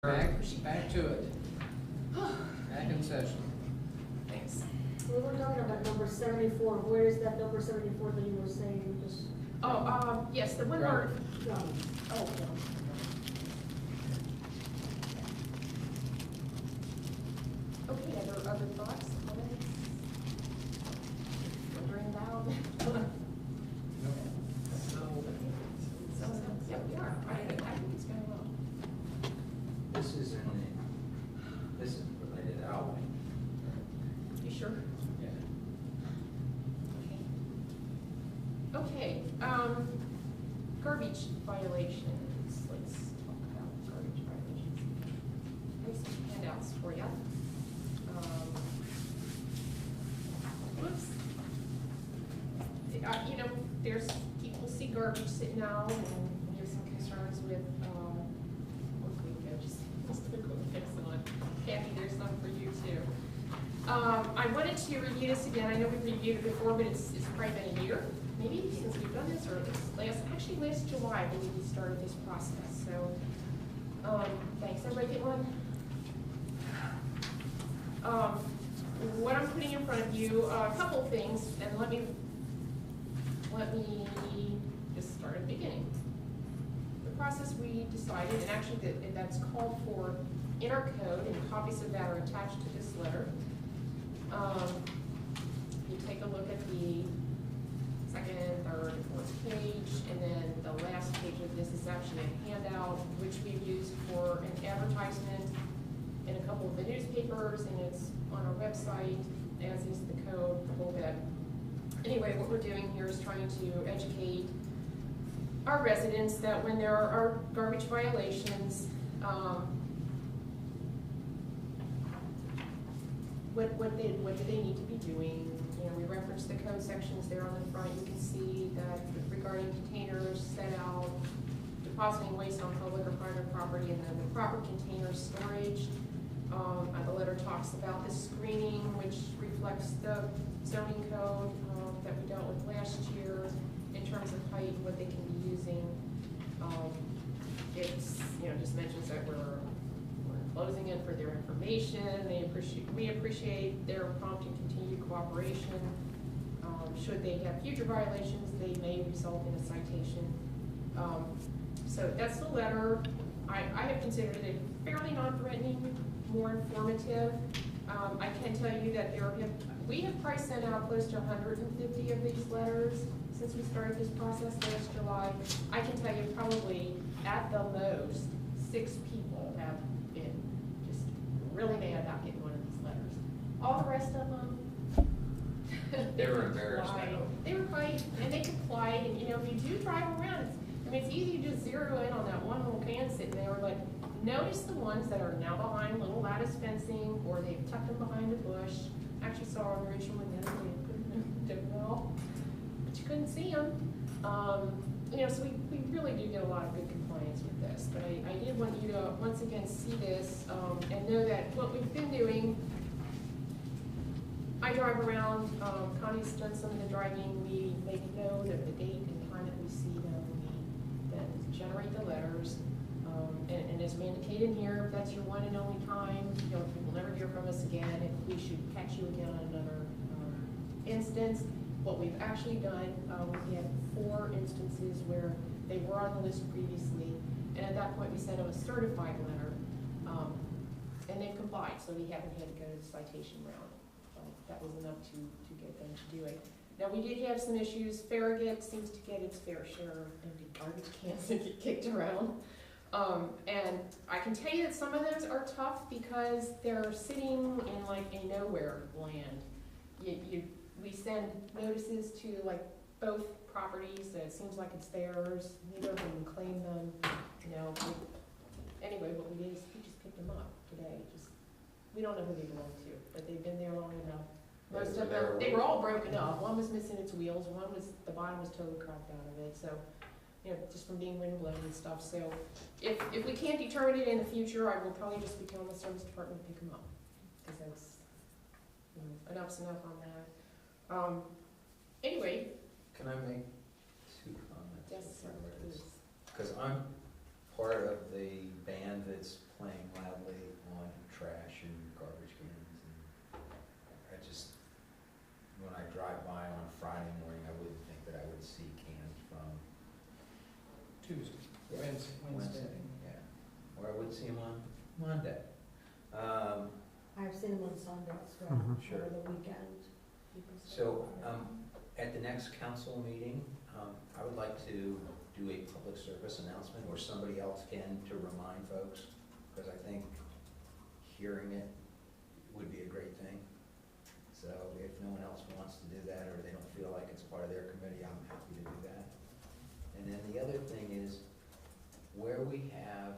Back to it. Back in session. Thanks. We were talking about number 74. Where is that number 74 that you were saying? Just Yes, the one Right. where, done. oh, yeah. Okay, other thoughts, comments? Wondering about? Yeah, we are. I think it's going well. This is related to Alvin. You sure? Yeah. Okay, garbage violations. Let's talk about garbage violations. I have some handouts for you. Whoops. You know, there's, people see garbage sitting out, and we have some concerns with, excellent. Kathy, there's some for you too. I wanted to review this again. I know we've reviewed it before, but it's probably been a year, maybe, since we've done this, or last July, when we started this process. So, thanks. Everybody get one? What I'm putting in front of you, a couple of things, and let me just start at the beginning. The process we decided, and actually that's called for in our code, and copies of that are attached to this letter. You take a look at the second, third, fourth page, and then the last page of this is actually a handout, which we've used for an advertisement in a couple of the newspapers, and it's on our website, as is the code, the whole bit. Anyway, what we're doing here is trying to educate our residents that when there are garbage violations, what do they need to be doing? You know, we reference the code sections there on the front. You can see that regarding containers set out, depositing waste on public or private property, and then the proper container storage. The letter talks about the screening, which reflects the zoning code that we dealt with last year in terms of height, what they can be using. It's, you know, just mentions that we're closing it for their information. We appreciate their prompt and continued cooperation. Should they have future violations, they may result in a citation. So that's the letter. I have considered it fairly non-threatening, more informative. I can tell you that we have probably sent out close to 150 of these letters since we started this process last July. I can tell you probably at the most 6 people have been just really mad about getting one of these letters. All the rest of them, They were embarrassed. They were quite, and they complied. And you know, if you do drive around, it's easy to just zero in on that one little can sitting there, but notice the ones that are now behind little lattice fencing, or they've tucked them behind a bush. Actually saw an original one the other day, did well, but you couldn't see them. You know, so we really do get a lot of good compliance with this. But I did want you to once again see this and know that what we've been doing. I drive around. Connie's done some of the driving. We make note of the date and time that we see them. We then generate the letters. And as we indicated here, if that's your one and only time, you know, you will never hear from us again. If we should catch you again on another instance, what we've actually done, we had 4 instances where they were on the list previously, and at that point we sent them a certified letter, and they've complied, so we haven't had to go to the citation round. That was enough to get them to do it. Now, we did have some issues. Farragut seems to get its fair share of empty garbage cans that get kicked around. And I can tell you that some of those are tough because they're sitting in like a nowhere land. We send notices to like both properties, so it seems like it's theirs. Neither of them claim them. You know. Anyway, what we did is we just picked them up today. We don't know who they belong to, but they've been there long enough. Most of them, they were all broken up. One was missing its wheels. One was, the bottom was totally cracked out of it. So, you know, just from being wind blown and stuff. So, if we can't determine it in the future, I will probably just be telling the service department to pick them up, because that's, you know, enough's enough on that. Anyway. Can I make 2 comments? Yes, sir. Please. Because I'm part of the band that's playing loudly on trash and garbage cans. And I just, when I drive by on Friday morning, I wouldn't think that I would see cans from Tuesday, Yeah. Wednesday. Yeah, or I would see them on Monday. I've seen them on Sunday as well, Sure. over the weekend. So, at the next council meeting, I would like to do a public service announcement, or somebody else can, to remind folks, because I think hearing it would be a great thing. So if no one else wants to do that, or they don't feel like it's part of their committee, I'm happy to do that. And then the other thing is, where we have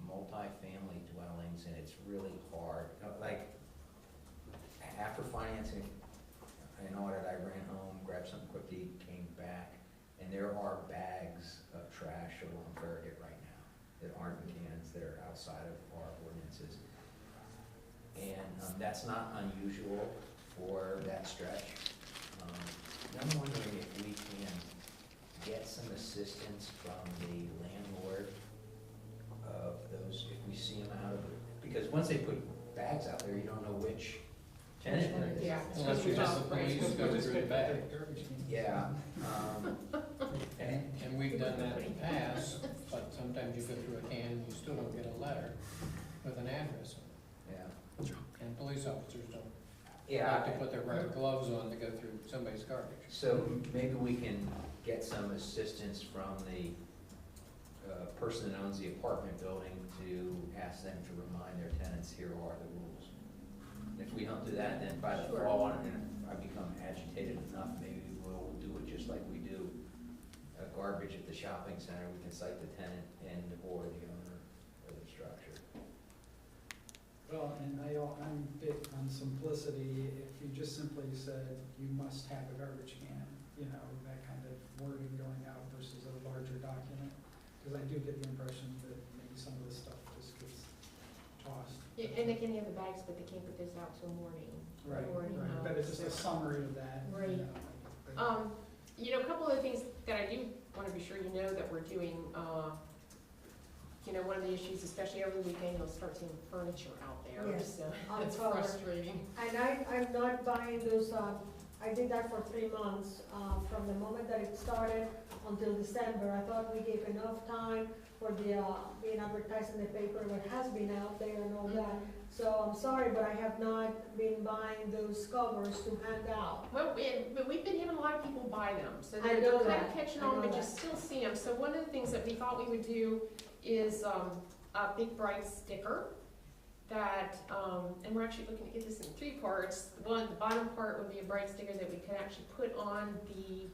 multifamily dwellings and it's really hard, like, after financing an audit, I ran home, grabbed something quick to eat, came back, and there are bags of trash along Farragut right now that aren't in cans, that are outside of our ordinances. And that's not unusual for that stretch. And I'm wondering if we can get some assistance from the landlord of those, if we see them out of it. Because once they put bags out there, you don't know which tenant it is. Yeah. Unless you just, the police go through the bag. Yeah. And we've done that in the past, but sometimes you go through a can and you still don't get a letter with an address on it. Yeah. And police officers don't Yeah. like to put their rubber gloves on to go through somebody's garbage. So maybe we can get some assistance from the person that owns the apartment building to ask them to remind their tenants, here are the rules. And if we don't do that, then by the Sure. fall, and if I become agitated enough, maybe we'll do it just like we do garbage at the shopping center. We can cite the tenant and or the owner of the structure. Well, and I'm big on simplicity. If you just simply said, you must have a garbage can, you know, that kind of wording going out versus a larger document. Because I do get the impression that maybe some of this stuff just gets tossed. Yeah, and they can have the bags, but they can't put this out till morning. Right, Morning, right. But it's just a summary of that. you Right. know. You know, a couple of the things that I do want to be sure you know that we're doing, you know, one of the issues, especially over the weekend, you'll start seeing furniture out there. Yes, So on it's color. frustrating. And I'm not buying those, I did that for 3 months, from the moment that it started until December. I thought we gave enough time for the, being advertised in the paper, what has been out there and all that. So I'm sorry, but I have not been buying those covers to hand out. Well, but we've been having a lot of people buy them, so I they're know kind that. of catching I on, know but you that. still see them. So one of the things that we thought we would do is a big bright sticker that, and we're actually looking to get this in 3 parts. The bottom part would be a bright sticker that we could actually put on the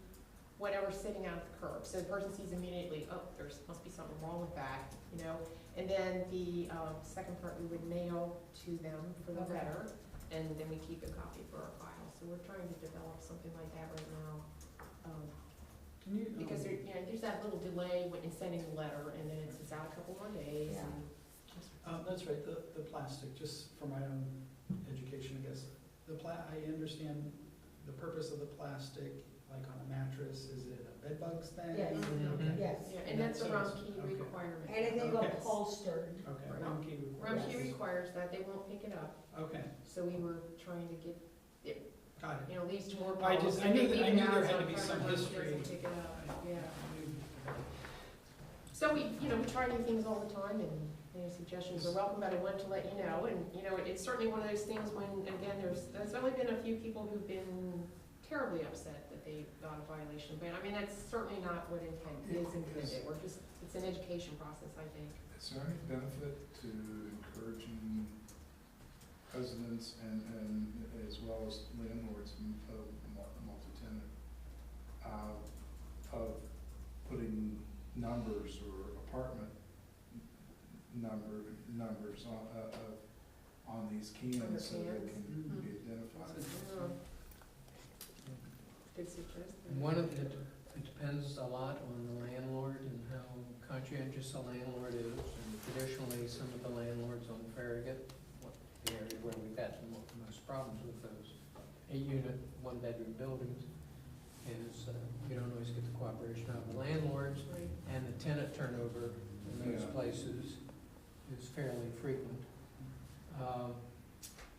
whatever's sitting out at the curb. So the person sees immediately, oh, there's must be something wrong with that, you know? And then the second part we would mail to them for the Okay. letter, and then we keep a copy for our file. So we're trying to develop something like that right now. Can you, Because there, you know, there's that little delay in sending the letter, and then it's out a couple more days. Yeah. And just, that's right, the plastic, just for my own education, I guess. I understand the purpose of the plastic, like on a mattress, is it a bed bugs thing? Yes. Okay. Yes. yeah, and that's a So it's- RUMKey okay. requirement. Anything Okay. upholstered. Okay, Right. RUMKey RUMKey Yes. requires that, they won't pick it up. Okay, So we were trying to get, got it. you know, leads to more I problems. just- I knew Maybe that- I knew now there it's had to on be front some of us, history. doesn't pick it up, yeah. So we, you know, we try new things all the time, and any suggestions are welcome, but I wanted to let you know, and, you know, it's certainly one of those things when, again, there's only been a few people who've been terribly upset that they got a violation, but I mean, that's certainly not what is intended, we're just, it's an education process, I think. Is there any benefit to encouraging residents and as well as landlords of multi-tenant, of putting numbers or apartment numbers on these cans so they cans? can be identified? Yeah. Good suggestion. One of the, it depends a lot on the landlord and how conscientious the landlord is. And traditionally, some of the landlords on Farragut, the area where we've had the most problems with those 8-unit, 1-bedroom buildings, is you don't always get the cooperation of the landlords, Right. and the tenant turnover in those Yeah. places is fairly frequent.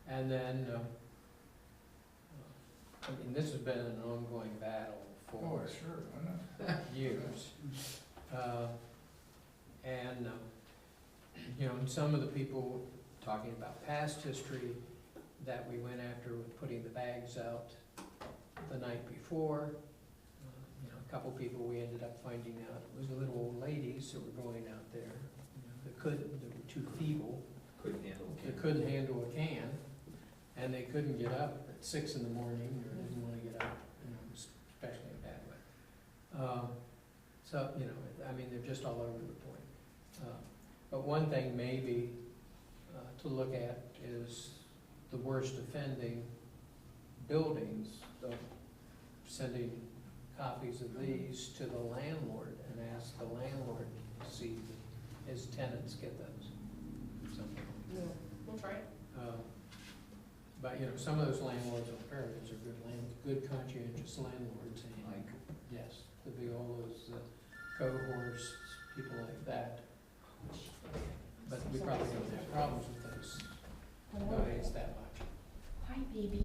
And then, I mean, this has been an ongoing battle Oh, for sure, I know. years. And, you know, and some of the people talking about past history that we went after with putting the bags out the night before. You know, a couple people we ended up finding out, it was the little old ladies that were going out there, you know, that were too feeble, Couldn't handle they it. couldn't handle a can, and they couldn't get up at 6 in the morning, or didn't wanna get up, you know, especially in bad weather. So, you know, I mean, they're just all over the point. But one thing maybe to look at is the worst offending buildings, of sending copies of these to the landlord and ask the landlord to see that his tenants get those. Something. Yeah, we'll try it. But, you know, some of those landlords on Farragut are good conscientious landlords, and like, yes, the Violas, the Cohorts, people like that. But we probably don't have problems with those guys that much. Hi, baby.